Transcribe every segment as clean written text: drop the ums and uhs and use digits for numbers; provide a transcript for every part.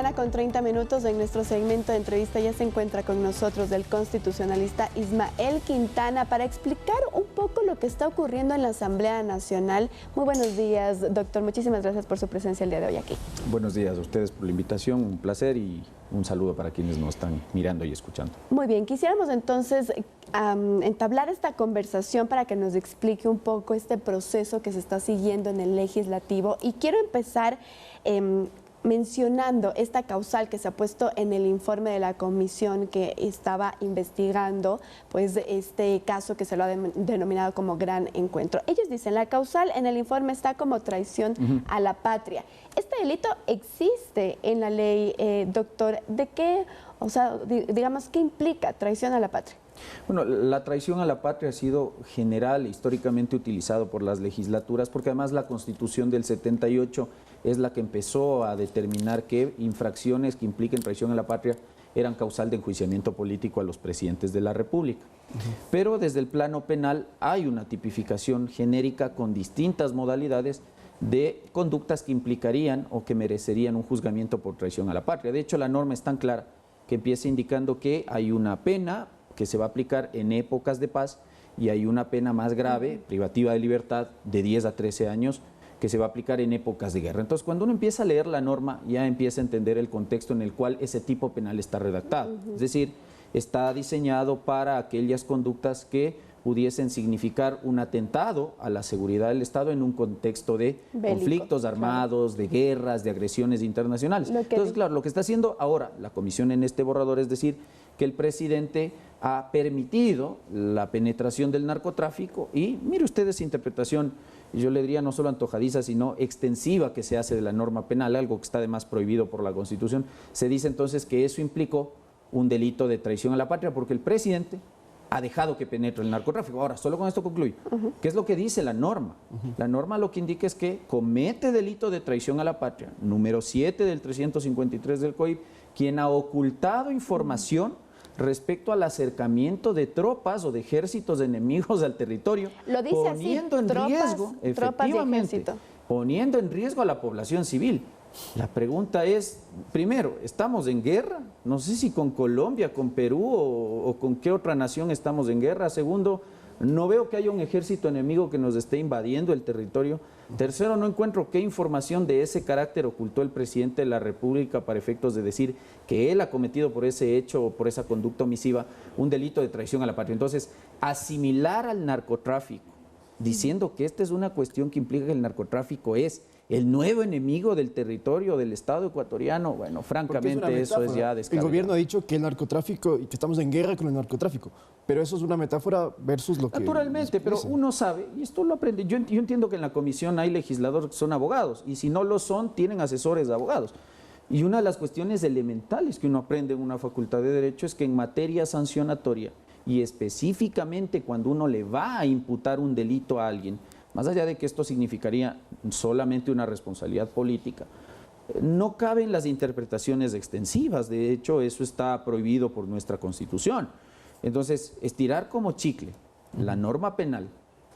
mañana con 30 minutos. En nuestro segmento de entrevista ya se encuentra con nosotros el constitucionalista Ismael Quintana para explicar un poco lo que está ocurriendo en la Asamblea Nacional. Muy buenos días, doctor. Muchísimas gracias por su presencia el día de hoy aquí. Buenos días a ustedes por la invitación, un placer y un saludo para quienes nos están mirando y escuchando. Muy bien, quisiéramos entonces entablar esta conversación para que nos explique un poco este proceso que se está siguiendo en el legislativo, y quiero empezar mencionando esta causal que se ha puesto en el informe de la comisión que estaba investigando pues este caso que se lo ha denominado como Gran Encuentro. Ellos dicen, la causal en el informe está como traición a la patria. Este delito existe en la ley, doctor. ¿De qué, o sea, digamos, qué implica traición a la patria? Bueno, la traición a la patria ha sido general, históricamente utilizado por las legislaturas, porque además la Constitución del 78 es la que empezó a determinar que infracciones que impliquen traición a la patria eran causal de enjuiciamiento político a los presidentes de la República. Pero desde el plano penal hay una tipificación genérica con distintas modalidades de conductas que implicarían o que merecerían un juzgamiento por traición a la patria. De hecho, la norma es tan clara que empieza indicando que hay una pena que se va a aplicar en épocas de paz y hay una pena más grave, privativa de libertad, de 10 a 13 años, que se va a aplicar en épocas de guerra. Entonces, cuando uno empieza a leer la norma, ya empieza a entender el contexto en el cual ese tipo penal está redactado. Es decir, está diseñado para aquellas conductas que pudiesen significar un atentado a la seguridad del Estado en un contexto de conflictos armados, de guerras, de agresiones internacionales. Entonces, claro, lo que está haciendo ahora la Comisión en este borrador es decir que el presidente ha permitido la penetración del narcotráfico y, mire usted esa interpretación, yo le diría no solo antojadiza, sino extensiva que se hace de la norma penal, algo que está además prohibido por la Constitución. Se dice entonces que eso implicó un delito de traición a la patria porque el presidente ha dejado que penetre el narcotráfico. Ahora, solo con esto concluyo. ¿Qué es lo que dice la norma? La norma lo que indica es que comete delito de traición a la patria, número 7 del 353 del COIP, quien ha ocultado información respecto al acercamiento de tropas o de ejércitos enemigos al territorio, lo dice poniendo así, en riesgo, efectivamente, poniendo en riesgo a la población civil. La pregunta es, primero, ¿estamos en guerra? No sé si con Colombia, con Perú o con qué otra nación estamos en guerra. Segundo, no veo que haya un ejército enemigo que nos esté invadiendo el territorio. Tercero, no encuentro qué información de ese carácter ocultó el presidente de la República para efectos de decir que él ha cometido por ese hecho o por esa conducta omisiva un delito de traición a la patria. Entonces, asimilar al narcotráfico diciendo que esta es una cuestión que implica que el narcotráfico es el nuevo enemigo del territorio del Estado ecuatoriano, bueno, francamente eso es ya descabellado. El gobierno ha dicho que el narcotráfico y que estamos en guerra con el narcotráfico, pero eso es una metáfora versus lo que... Naturalmente, pero uno sabe, y esto lo aprende, yo entiendo que en la comisión hay legisladores que son abogados, y si no lo son, tienen asesores de abogados. Y una de las cuestiones elementales que uno aprende en una facultad de Derecho es que en materia sancionatoria, y específicamente cuando uno le va a imputar un delito a alguien, más allá de que esto significaría solamente una responsabilidad política, no caben las interpretaciones extensivas. De hecho, eso está prohibido por nuestra Constitución. Entonces, estirar como chicle la norma penal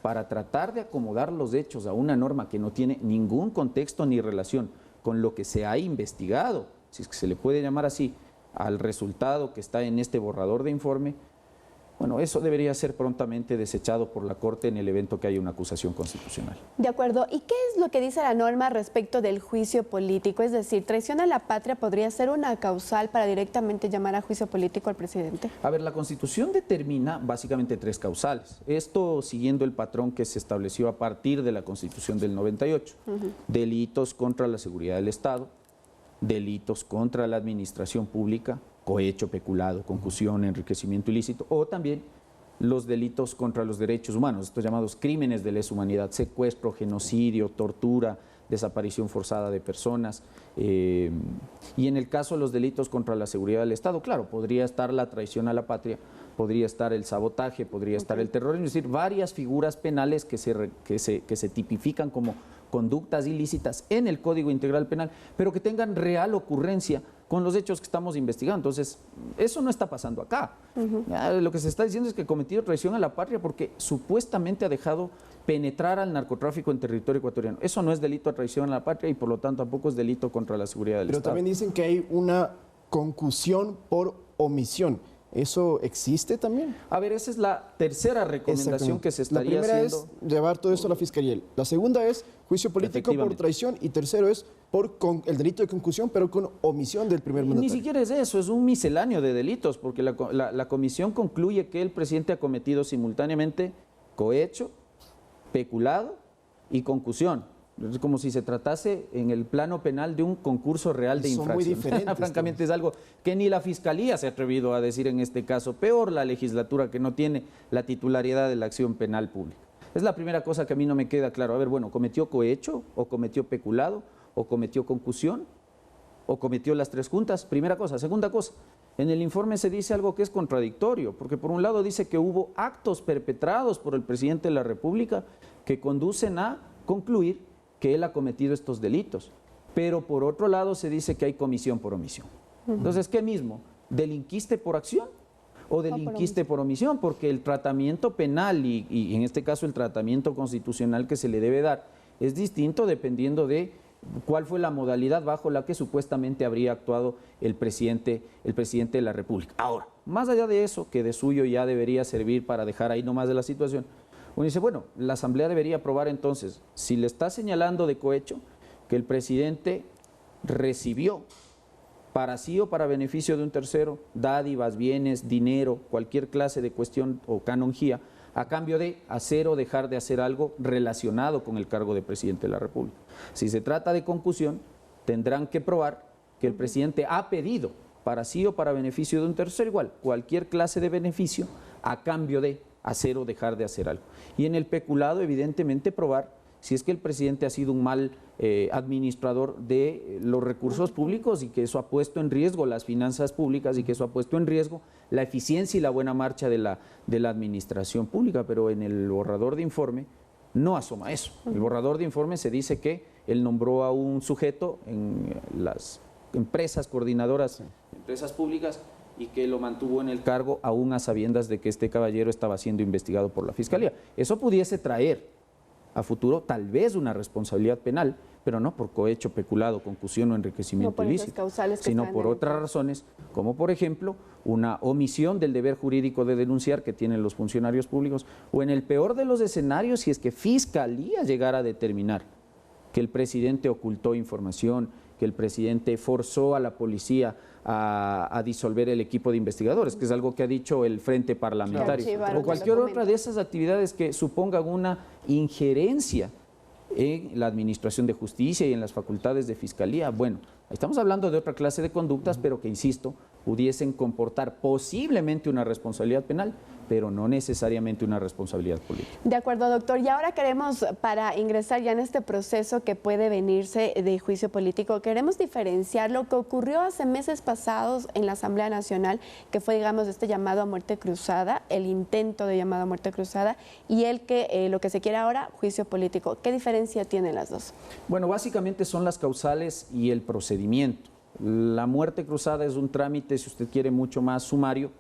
para tratar de acomodar los hechos a una norma que no tiene ningún contexto ni relación con lo que se ha investigado, si es que se le puede llamar así, al resultado que está en este borrador de informe, bueno, eso debería ser prontamente desechado por la Corte en el evento que haya una acusación constitucional. De acuerdo. ¿Y qué es lo que dice la norma respecto del juicio político? Es decir, ¿traición a la patria podría ser una causal para directamente llamar a juicio político al presidente? A ver, la Constitución determina básicamente 3 causales. Esto siguiendo el patrón que se estableció a partir de la Constitución del 98. Delitos contra la seguridad del Estado, delitos contra la administración pública, cohecho, peculado, concusión, enriquecimiento ilícito, o también los delitos contra los derechos humanos, estos llamados crímenes de lesa humanidad, secuestro, genocidio, tortura, desaparición forzada de personas. Y en el caso de los delitos contra la seguridad del Estado, claro, podría estar la traición a la patria, podría estar el sabotaje, podría estar el terrorismo, es decir, varias figuras penales que se tipifican como conductas ilícitas en el Código Integral Penal, pero que tengan real ocurrencia con los hechos que estamos investigando. Entonces, eso no está pasando acá. Lo que se está diciendo es que ha cometido traición a la patria porque supuestamente ha dejado penetrar al narcotráfico en territorio ecuatoriano. Eso no es delito a traición a la patria y por lo tanto tampoco es delito contra la seguridad del Pero Estado. también dicen que hay una concusión por omisión. ¿Eso existe también? A ver, esa es la tercera recomendación que se estaría haciendo. La primera haciendo. es llevar todo esto a la fiscalía. La segunda es juicio político por traición y tercero es por el delito de concusión, pero con omisión del primer mandatario. Ni siquiera es eso, es un misceláneo de delitos, porque la comisión concluye que el presidente ha cometido simultáneamente cohecho, peculado y concusión. Es como si se tratase en el plano penal de un concurso real de infracción. Son muy diferentes. Francamente es algo que ni la Fiscalía se ha atrevido a decir en este caso, peor la legislatura que no tiene la titularidad de la acción penal pública. Es la primera cosa que a mí no me queda claro. A ver, bueno, ¿cometió cohecho o cometió peculado o cometió concusión o cometió las tres juntas? Primera cosa. Segunda cosa, en el informe se dice algo que es contradictorio, porque por un lado dice que hubo actos perpetrados por el presidente de la República que conducen a concluir que él ha cometido estos delitos, pero por otro lado se dice que hay comisión por omisión. Entonces, ¿qué mismo? ¿Delinquiste por acción o delinquiste por omisión? Porque el tratamiento penal y en este caso el tratamiento constitucional que se le debe dar es distinto dependiendo de cuál fue la modalidad bajo la que supuestamente habría actuado el presidente de la República. Ahora, más allá de eso, que de suyo ya debería servir para dejar ahí nomás de la situación, uno dice, bueno, la Asamblea debería aprobar entonces, si le está señalando de cohecho, que el presidente recibió para sí o para beneficio de un tercero, dádivas, bienes, dinero, cualquier clase de cuestión o canonjía, a cambio de hacer o dejar de hacer algo relacionado con el cargo de presidente de la República. Si se trata de concusión, tendrán que probar que el presidente ha pedido para sí o para beneficio de un tercero, igual, cualquier clase de beneficio, a cambio de hacer o dejar de hacer algo. Y en el peculado, evidentemente, probar si es que el presidente ha sido un mal administrador de los recursos públicos y que eso ha puesto en riesgo las finanzas públicas y que eso ha puesto en riesgo la eficiencia y la buena marcha de la administración pública. Pero en el borrador de informe no asoma eso. El borrador de informe se dice que él nombró a un sujeto en las empresas coordinadoras, empresas públicas, y que lo mantuvo en el cargo aún a sabiendas de que este caballero estaba siendo investigado por la Fiscalía. Eso pudiese traer a futuro tal vez una responsabilidad penal, pero no por cohecho, peculado, concusión o enriquecimiento ilícito, sino por otras razones, como por ejemplo una omisión del deber jurídico de denunciar que tienen los funcionarios públicos, o en el peor de los escenarios, si es que Fiscalía llegara a determinar que el presidente ocultó información, que el presidente forzó a la policía a disolver el equipo de investigadores, que es algo que ha dicho el Frente Parlamentario, o cualquier otra de esas actividades que supongan una injerencia en la administración de justicia y en las facultades de fiscalía. Bueno, estamos hablando de otra clase de conductas, pero que, insisto, pudiesen comportar posiblemente una responsabilidad penal, pero no necesariamente una responsabilidad política. De acuerdo, doctor. Y ahora queremos, para ingresar ya en este proceso que puede venirse de juicio político, queremos diferenciar lo que ocurrió hace meses pasados en la Asamblea Nacional, que fue, digamos, este llamado a muerte cruzada, el intento de llamado a muerte cruzada, y lo que se quiere ahora, juicio político. ¿Qué diferencia tienen las dos? Bueno, básicamente son las causales y el procedimiento. La muerte cruzada es un trámite, si usted quiere, mucho más sumario.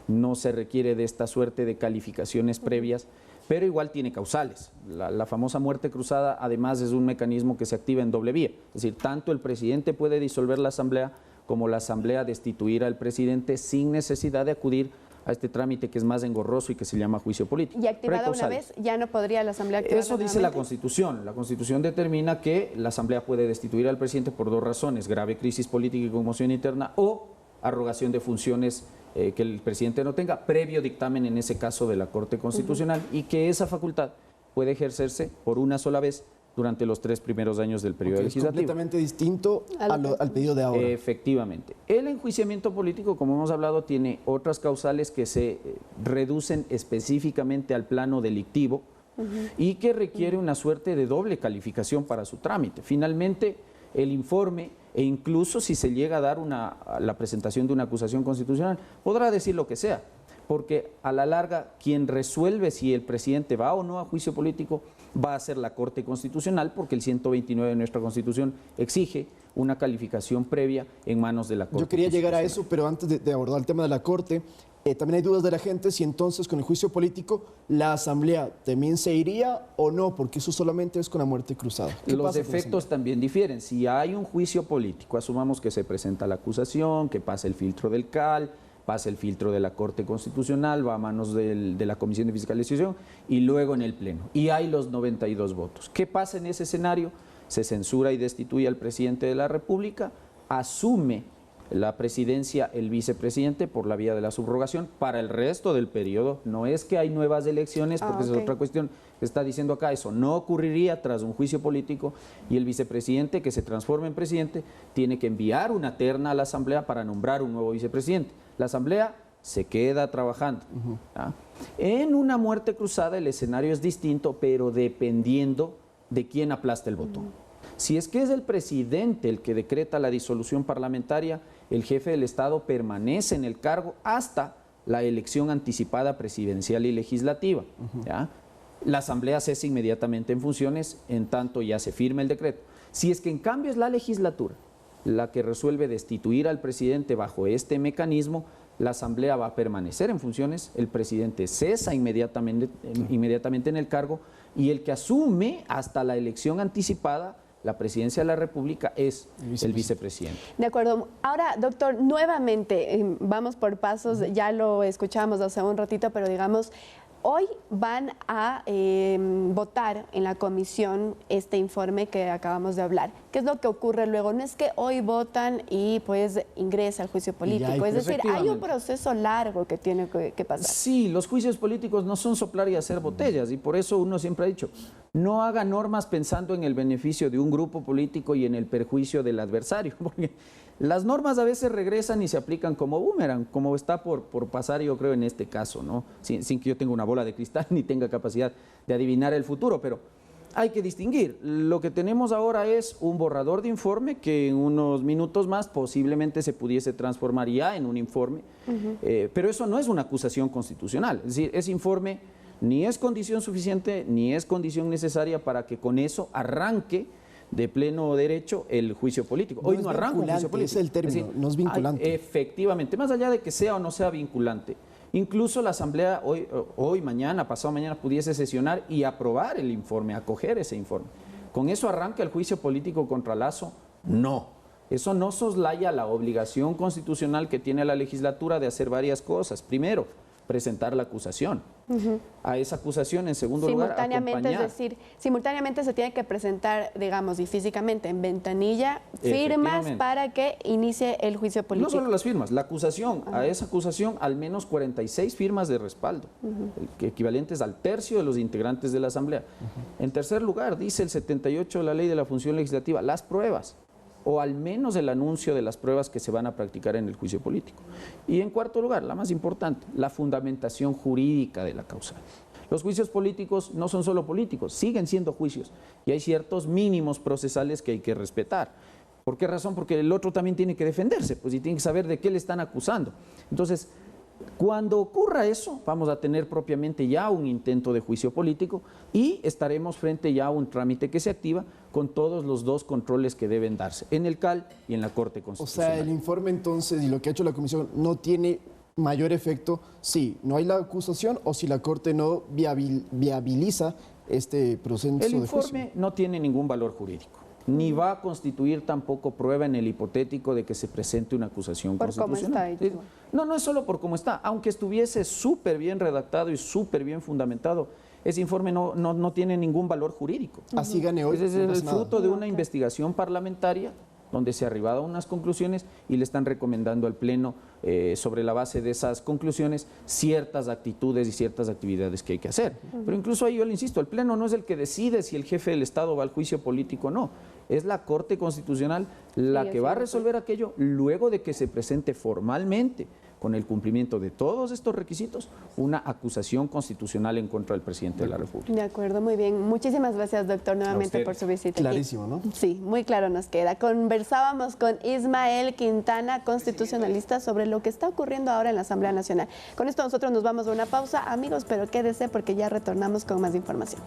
No se requiere de esta suerte de calificaciones previas, pero igual tiene causales. La famosa muerte cruzada, además, es un mecanismo que se activa en doble vía. Es decir, tanto el presidente puede disolver la Asamblea como la Asamblea destituir al presidente sin necesidad de acudir a este trámite que es más engorroso y que se llama juicio político. Y activada una vez, ya no podría la Asamblea activarla. Eso dice la Constitución. La Constitución determina que la Asamblea puede destituir al presidente por dos razones: grave crisis política y conmoción interna, o arrogación de funciones que el presidente no tenga, previo dictamen en ese caso de la Corte Constitucional, y que esa facultad puede ejercerse por una sola vez durante los 3 primeros años del periodo legislativo. Es completamente distinto al pedido de ahora. Efectivamente. El enjuiciamiento político, como hemos hablado, tiene otras causales que se reducen específicamente al plano delictivo y que requiere una suerte de doble calificación para su trámite. Finalmente, el informe, e incluso si se llega a dar la presentación de una acusación constitucional, podrá decir lo que sea, porque a la larga quien resuelve si el presidente va o no a juicio político va a ser la Corte Constitucional, porque el 129 de nuestra Constitución exige una calificación previa en manos de la Corte. Yo quería llegar a eso, pero antes de abordar el tema de la Corte, también hay dudas de la gente si entonces con el juicio político la Asamblea también se iría o no, porque eso solamente es con la muerte cruzada. Los efectos también difieren. Si hay un juicio político, asumamos que se presenta la acusación, que pasa el filtro del CAL, pasa el filtro de la Corte Constitucional, va a manos de la Comisión de Fiscalización y luego en el Pleno. Y hay los 92 votos. ¿Qué pasa en ese escenario? Se censura y destituye al presidente de la República, asume la presidencia el vicepresidente por la vía de la subrogación para el resto del periodo. No es que hay nuevas elecciones, porque esa es otra cuestión que está diciendo acá. Eso no ocurriría tras un juicio político y el vicepresidente que se transforma en presidente tiene que enviar una terna a la Asamblea para nombrar un nuevo vicepresidente. La Asamblea se queda trabajando. En una muerte cruzada el escenario es distinto, pero dependiendo de quién aplasta el botón. Si es que es el presidente el que decreta la disolución parlamentaria, el jefe del Estado permanece en el cargo hasta la elección anticipada presidencial y legislativa. ¿Ya? La Asamblea cesa inmediatamente en funciones, en tanto ya se firma el decreto. Si es que en cambio es la legislatura la que resuelve destituir al presidente bajo este mecanismo, la Asamblea va a permanecer en funciones, el presidente cesa inmediatamente en el cargo y el que asume hasta la elección anticipada la presidencia de la República es el vicepresidente. De acuerdo. Ahora, doctor, nuevamente, vamos por pasos, ya lo escuchamos hace un ratito, pero digamos, hoy van a votar en la comisión este informe que acabamos de hablar. ¿Qué es lo que ocurre luego? No es que hoy votan y pues ingresa al juicio político, es decir, hay un proceso largo que tiene que pasar. Sí, los juicios políticos no son soplar y hacer botellas y por eso uno siempre ha dicho, no haga normas pensando en el beneficio de un grupo político y en el perjuicio del adversario, porque las normas a veces regresan y se aplican como boomerang, como está por pasar yo creo en este caso, ¿no? Sin que yo tenga una bola de cristal ni tenga capacidad de adivinar el futuro, pero hay que distinguir. Lo que tenemos ahora es un borrador de informe que en unos minutos más posiblemente se pudiese transformar ya en un informe, pero eso no es una acusación constitucional, es decir, ese informe ni es condición suficiente ni es condición necesaria para que con eso arranque de pleno derecho el juicio político. Hoy no arranca un juicio político. Es el término, es decir, no es vinculante. Efectivamente, más allá de que sea o no sea vinculante, incluso la Asamblea hoy, mañana, pasado mañana, pudiese sesionar y aprobar el informe, acoger ese informe. ¿Con eso arranca el juicio político contra Lazo? No. Eso no soslaya la obligación constitucional que tiene la legislatura de hacer varias cosas. Primero, presentar la acusación. A esa acusación, en segundo lugar, acompañar. Es decir, simultáneamente se tiene que presentar, digamos, y físicamente en ventanilla, firmas para que inicie el juicio político. No solo las firmas, la acusación, a esa acusación al menos 46 firmas de respaldo, equivalentes al tercio de los integrantes de la Asamblea. En tercer lugar, dice el 78 de la Ley de la Función Legislativa, las pruebas, o al menos el anuncio de las pruebas que se van a practicar en el juicio político. Y en cuarto lugar, la más importante, la fundamentación jurídica de la causal. Los juicios políticos no son solo políticos, siguen siendo juicios y hay ciertos mínimos procesales que hay que respetar. ¿Por qué razón? Porque el otro también tiene que defenderse, pues, y tiene que saber de qué le están acusando. Entonces, cuando ocurra eso, vamos a tener propiamente ya un intento de juicio político y estaremos frente ya a un trámite que se activa con todos los dos controles que deben darse, en el CAL y en la Corte Constitucional. O sea, el informe entonces y lo que ha hecho la Comisión no tiene mayor efecto si no hay la acusación o si la Corte no viabiliza este proceso de juicio. El informe no tiene ningún valor jurídico, ni va a constituir tampoco prueba en el hipotético de que se presente una acusación constitucional. Por cómo está hecho. No es solo por cómo está, aunque estuviese súper bien redactado y súper bien fundamentado, ese informe no tiene ningún valor jurídico. Así gane hoy. Es el fruto de una investigación parlamentaria donde se ha arribado a unas conclusiones y le están recomendando al Pleno, sobre la base de esas conclusiones, ciertas actitudes y ciertas actividades que hay que hacer. Pero incluso ahí yo le insisto, el Pleno no es el que decide si el jefe del Estado va al juicio político o no. Es la Corte Constitucional la que va a resolver aquello luego de que se presente formalmente, con el cumplimiento de todos estos requisitos, una acusación constitucional en contra del presidente de la República. De acuerdo, muy bien. Muchísimas gracias, doctor, nuevamente por su visita. Clarísimo, ¿no? Sí, muy claro nos queda. Conversábamos con Ismael Quintana, constitucionalista, sobre lo que está ocurriendo ahora en la Asamblea Nacional. Con esto nosotros nos vamos a una pausa, amigos, pero quédese porque ya retornamos con más información.